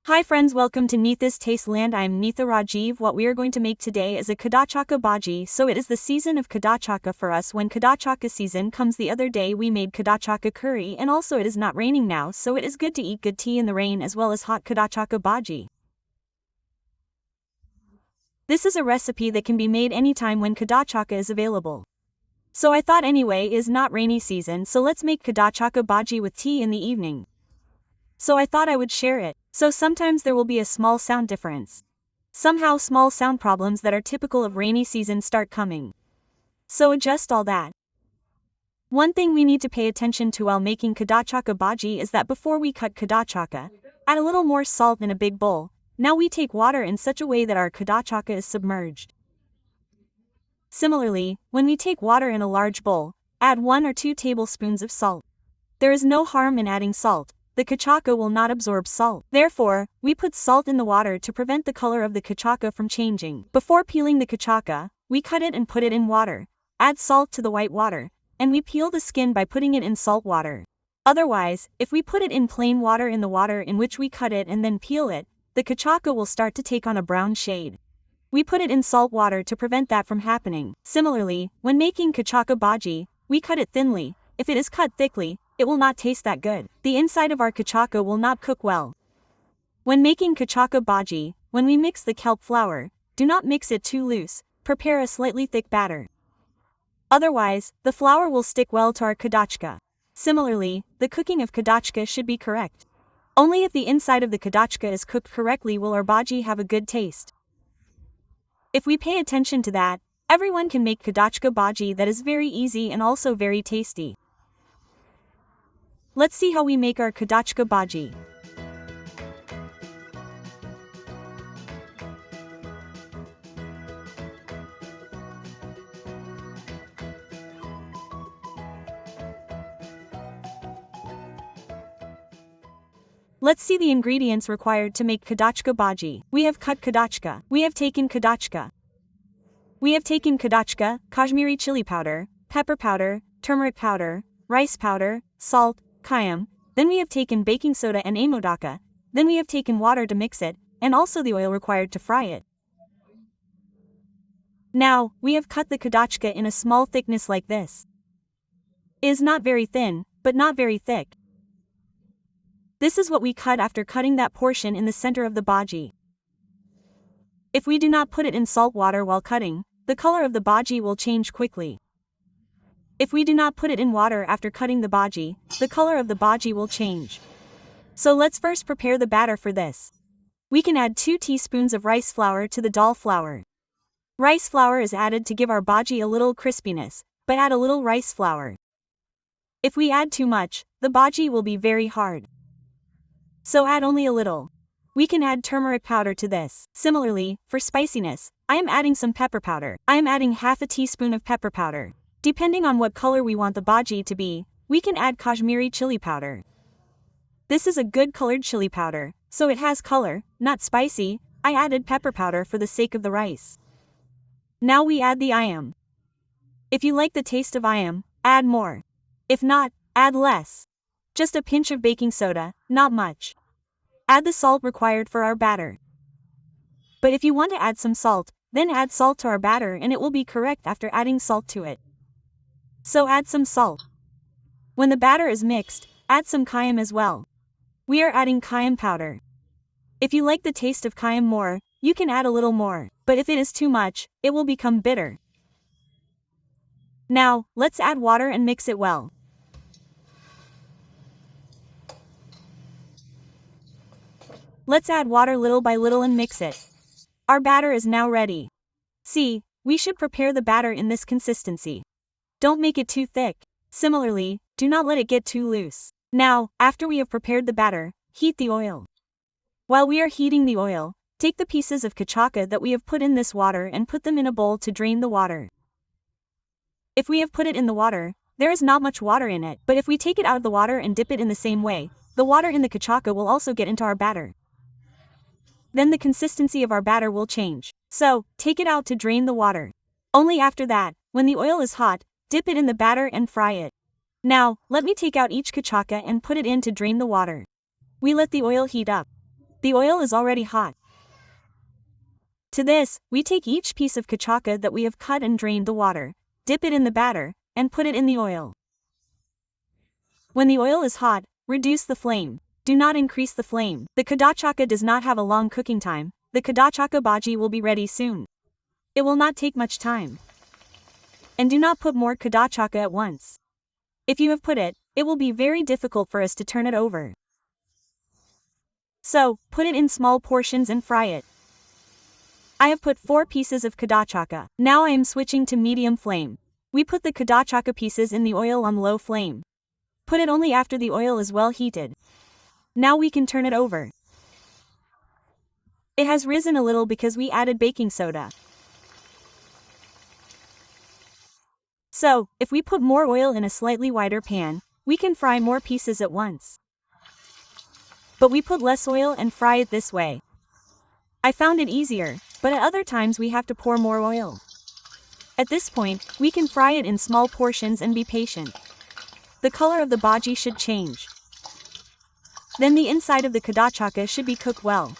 Hi friends, welcome to Neethas Tasteland. I'm Neetha Rajiv. What we are going to make today is a Kadachakka Bajji. So it is the season of Kadachakka for us. When Kadachakka season comes, the other day we made Kadachakka curry, and also it is not raining now, so it is good to eat good tea in the rain as well as hot Kadachakka Bajji. This is a recipe that can be made anytime when Kadachakka is available. So I thought anyway, it is not rainy season, so let's make Kadachakka Bajji with tea in the evening. So I thought I would share it. So sometimes there will be a small sound difference. Somehow small sound problems that are typical of rainy season start coming. So adjust all that. One thing we need to pay attention to while making Kadachakka Bajji is that before we cut Kadachakka, add a little more salt in a big bowl. Now we take water in such a way that our Kadachakka is submerged. Similarly, when we take water in a large bowl, add 1 or 2 tablespoons of salt. There is no harm in adding salt. The Kadachakka will not absorb salt. Therefore, we put salt in the water to prevent the color of the Kadachakka from changing. Before peeling the Kadachakka, we cut it and put it in water. Add salt to the white water, and we peel the skin by putting it in salt water. Otherwise, if we put it in plain water in the water in which we cut it and then peel it, the Kadachakka will start to take on a brown shade. We put it in salt water to prevent that from happening. Similarly, when making Kadachakka Bajji, we cut it thinly. If it is cut thickly, it will not taste that good. The inside of our Kadachakka will not cook well. When making Kadachakka Bajji, when we mix the kelp flour, do not mix it too loose. Prepare a slightly thick batter. Otherwise, the flour will stick well to our Kadachakka. Similarly, the cooking of Kadachakka should be correct. Only if the inside of the Kadachakka is cooked correctly will our Bajji have a good taste. If we pay attention to that, everyone can make Kadachakka Bajji that is very easy and also very tasty. Let's see how we make our Kadachakka Bajji. Let's see the ingredients required to make Kadachakka Bajji. We have cut Kadachakka. We have taken Kadachakka. We have taken Kadachakka, Kashmiri chili powder, pepper powder, turmeric powder, rice powder, salt, cayenne. Then we have taken baking soda and amodaka. Then we have taken water to mix it, and also the oil required to fry it. Now, we have cut the Kadachakka in a small thickness like this. It is not very thin, but not very thick. This is what we cut after cutting that portion in the center of the Bajji. If we do not put it in salt water while cutting, the color of the Bajji will change quickly. If we do not put it in water after cutting the Bajji, the color of the Bajji will change. So let's first prepare the batter for this. We can add 2 teaspoons of rice flour to the dal flour. Rice flour is added to give our Bajji a little crispiness, but add a little rice flour. If we add too much, the Bajji will be very hard. So add only a little. We can add turmeric powder to this. Similarly, for spiciness, I am adding some pepper powder. I am adding half a teaspoon of pepper powder. Depending on what color we want the Bajji to be, we can add Kashmiri chili powder. This is a good colored chili powder, so it has color, not spicy. I added pepper powder for the sake of the rice. Now we add the ayam. If you like the taste of ayam, add more. If not, add less. Just a pinch of baking soda, not much. Add the salt required for our batter. But if you want to add some salt, then add salt to our batter and it will be correct after adding salt to it. So add some salt. When the batter is mixed, add some cayenne as well. We are adding cayenne powder. If you like the taste of cayenne more, you can add a little more, but if it is too much, it will become bitter. Now, let's add water and mix it well. Let's add water little by little and mix it. Our batter is now ready. See, we should prepare the batter in this consistency. Don't make it too thick. Similarly, do not let it get too loose. Now, after we have prepared the batter, heat the oil. While we are heating the oil, take the pieces of Kadachakka that we have put in this water and put them in a bowl to drain the water. If we have put it in the water, there is not much water in it, but if we take it out of the water and dip it in the same way, the water in the Kadachakka will also get into our batter. Then the consistency of our batter will change. So, take it out to drain the water. Only after that, when the oil is hot, dip it in the batter and fry it. Now, let me take out each Kadachakka and put it in to drain the water. We let the oil heat up. The oil is already hot. To this, we take each piece of kadachakka that we have cut and drained the water, dip it in the batter, and put it in the oil. When the oil is hot, reduce the flame. Do not increase the flame. The kadachakka does not have a long cooking time. The Kadachakka Bajji will be ready soon. It will not take much time. And do not put more kadachakka at once. If you have put it, it will be very difficult for us to turn it over. So, put it in small portions and fry it. I have put 4 pieces of kadachakka. Now I am switching to medium flame. We put the kadachakka pieces in the oil on low flame. Put it only after the oil is well heated. Now we can turn it over. It has risen a little because we added baking soda. So, if we put more oil in a slightly wider pan, we can fry more pieces at once. But we put less oil and fry it this way. I found it easier, but at other times we have to pour more oil. At this point, we can fry it in small portions and be patient. The color of the bhaji should change. Then the inside of the kadachakka should be cooked well.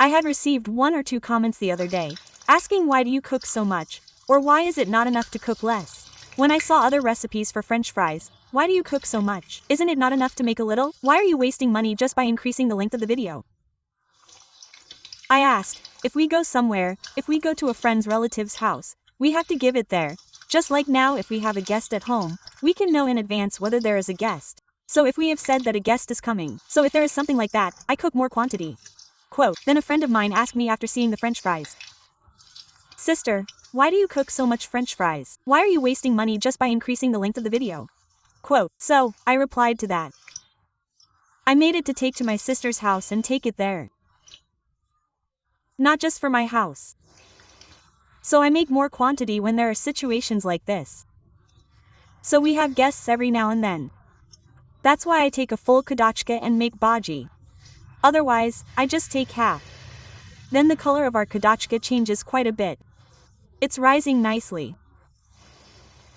I had received 1 or 2 comments the other day, asking why do you cook so much, or why is it not enough to cook less? When I saw other recipes for French fries, why do you cook so much? Isn't it not enough to make a little? Why are you wasting money just by increasing the length of the video? I asked, if we go somewhere, if we go to a friend's relative's house, we have to give it there. Just like now if we have a guest at home, we can know in advance whether there is a guest. So if we have said that a guest is coming, so if there is something like that, I cook more quantity. Quote, then a friend of mine asked me after seeing the French fries. Sister, why do you cook so much French fries? Why are you wasting money just by increasing the length of the video? Quote, so, I replied to that. I made it to take to my sister's house and take it there. Not just for my house. So I make more quantity when there are situations like this. So we have guests every now and then. That's why I take a full kadachakka and make bhaji. Otherwise, I just take half. Then the color of our kadachakka changes quite a bit. It's rising nicely.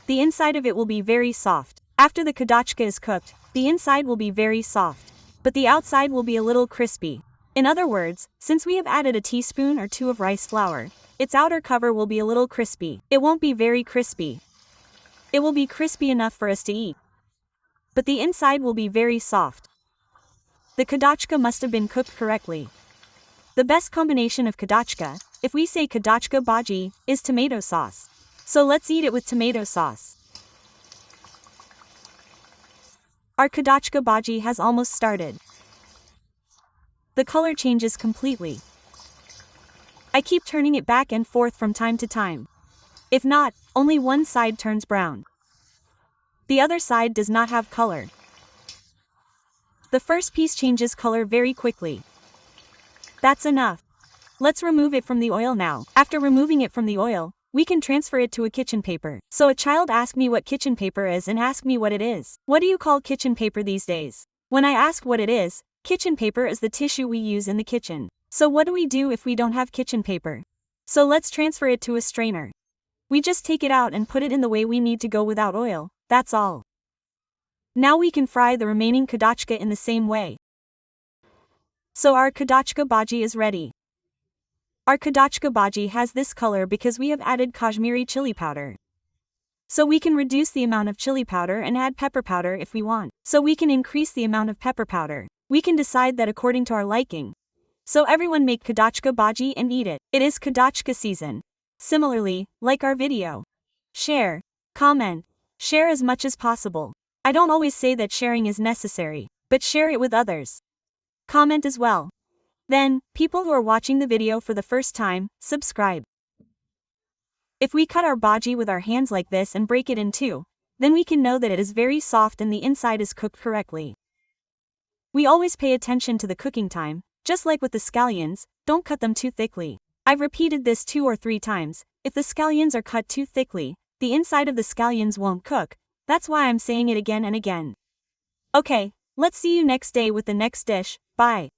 The inside of it will be very soft. After the kadachakka is cooked, the inside will be very soft. But the outside will be a little crispy. In other words, since we have added a teaspoon or 2 of rice flour, its outer cover will be a little crispy. It won't be very crispy. It will be crispy enough for us to eat. But the inside will be very soft. The kadachakka must have been cooked correctly. The best combination of kadachakka, if we say Kadachakka Bajji, is tomato sauce. So let's eat it with tomato sauce. Our Kadachakka Bajji has almost started. The color changes completely. I keep turning it back and forth from time to time. If not, only one side turns brown. The other side does not have color. The first piece changes color very quickly. That's enough. Let's remove it from the oil now. After removing it from the oil, we can transfer it to a kitchen paper. So a child asked me what kitchen paper is and asked me what it is. What do you call kitchen paper these days? When I ask what it is, kitchen paper is the tissue we use in the kitchen. So what do we do if we don't have kitchen paper? So let's transfer it to a strainer. We just take it out and put it in the way we need to go without oil, that's all. Now we can fry the remaining kadachakka in the same way. So our Kadachakka Bajji is ready. Our Kadachakka Bajji has this color because we have added Kashmiri chili powder. So we can reduce the amount of chili powder and add pepper powder if we want. So we can increase the amount of pepper powder. We can decide that according to our liking. So everyone make Kadachakka Bajji and eat it. It is Kadachakka season. Similarly, like our video. Share, comment, share as much as possible. I don't always say that sharing is necessary, but share it with others. Comment as well. Then, people who are watching the video for the first time, subscribe. If we cut our bhaji with our hands like this and break it in 2, then we can know that it is very soft and the inside is cooked correctly. We always pay attention to the cooking time, just like with the scallions, don't cut them too thickly. I've repeated this 2 or 3 times, if the scallions are cut too thickly, the inside of the scallions won't cook, that's why I'm saying it again and again. Okay, let's see you next day with the next dish, bye.